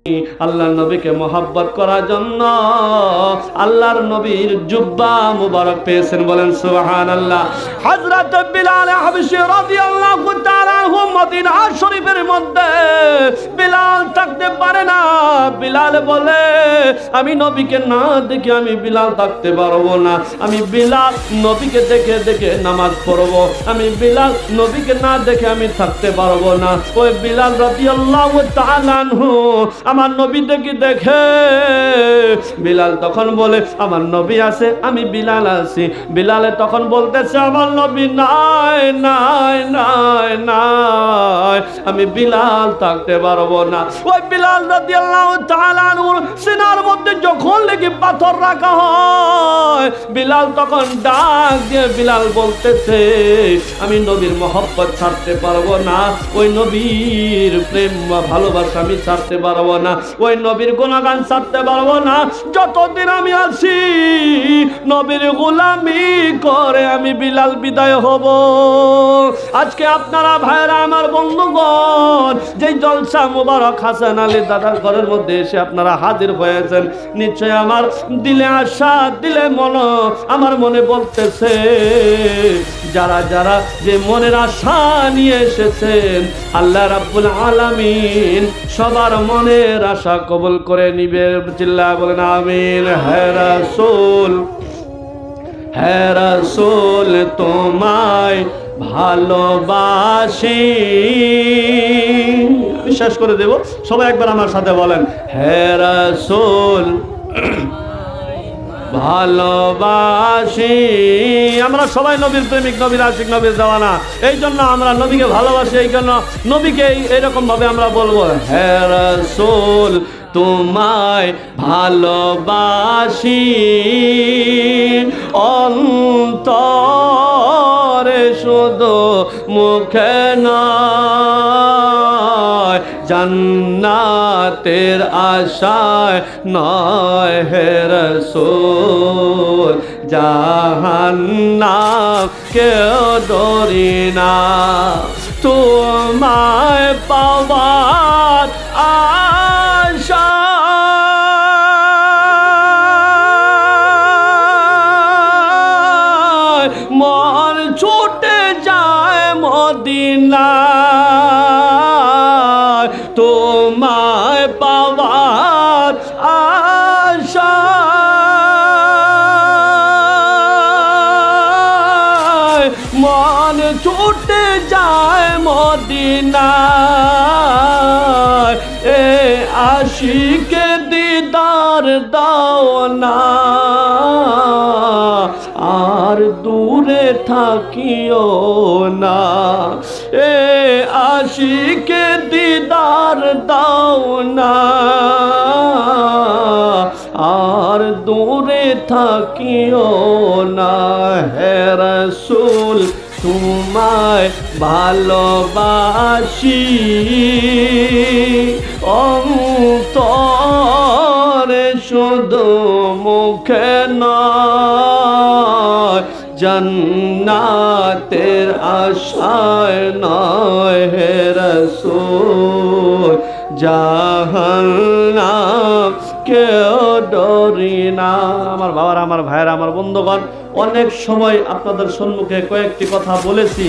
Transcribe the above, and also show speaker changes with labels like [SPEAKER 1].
[SPEAKER 1] আল্লাহর নবীকে মহব্বত করার জন্য আল্লাহর নবীর জুব্বা মুবারক পেয়েছেন, বলেন সুবহানাল্লাহ। হযরত বিলাল হাবশী রাদিয়াল্লাহু তাআলা আনহু মদিনা শরীফের মধ্যে বিলাল থাকতে পারে না। বিলাল বলে, আমি নবীকে না দেখে আমি বিলাল থাকতে পারবো না। আমি বিলাল নবীকে দেখে দেখে নামাজ পড়বো। আমি বিলাল নবীকে না দেখে আমি থাকতে পারবো না। ওই বিলাল রাদিয়াল্লাহু তাআলা আনহু আমার নবী দেখে বিলাল তখন বলে, আমার নবী আছে, আমি বিলাল আছি। বিলালে তখন বলতেছে, আমার নবী নাই নাই নাই নাই, আমি বিলাল থাকতে পারবো না। ওই বিলাল রাদিয়াল্লাহু তাআলা আনহুর সিনার মধ্যে যখন লেগে পাথর রাখা হয়, বিলাল তখন ডাক দিয়ে বিলাল বলতেছে, আমি নবীর মহব্বত ছাড়তে পারবো না, ওই নবীর প্রেম ভালোবাসা আমি ছাড়তে পারবো না, ওই নবীর গুণগান ছাড়তে পারবো না। যতদিন আমি আছি নবীর গোলামি করে আমি বিলাল বিদায় হব। আজকে আপনারা ভাইরা আমার বন্ধুগণ, যে জলসা মুবারক হাসান আলী দাদার ঘরের মধ্যে এসে আপনারা হাজির হয়েছেন, নিশ্চয় আমার দিলে আশা, দিলে আমার মনে বলতেছে, যারা যারা যে মনের আশা নিয়ে এসেছেন আল্লাহ রাব্বুল আলামিন সবার মনের আশা কবুল করে নিবে। চিল্লা বলেন আমিন। হে রাসূল, হে রাসূল তোমায় ভালোবাসি। বিশ্বাস করে দেব, সবাই একবার আমার সাথে বলেন, হে রাসূল ভালোবাসি। আমরা সবাই নবীর প্রেমিক, নবীর আশিক, নবীর দেওয়ানা। এই জন্য আমরা নবীকে ভালোবাসি, এই জন্য নবীকে এরকম ভাবে আমরা বলবো, হে রাসূল তোমায় ভালোবাসি, অন্তরে শুধু মুখে নয়, জান্নাতের আশায় নয়, হে রাসূল জাহান্নাম কেউ ডরি না, তোমায় পাওয়ার আশা মন ছুটে যায় মদিনায়, তোমায় পাওয়ার আশা মন ছুটে যায় মদিনায়। এ আশিকে দিদার দাও না, আর দূরে থাকিও না। এ আশিকে দিদার দাও না, আর দূরে থাকিও না। হে রাসূল তোমায় ভালোবাসি, অন্তরে শুধু মুখে নয়, জান্নাতের আশায় নয়, হে রাসূল জাহান্নাম কেউ ডরি না। আমার বাবারা, আমার ভাইয়েরা, আমার বন্ধুগণ, অনেক সময় আপনাদের সম্মুখে কয়েকটি কথা বলেছি।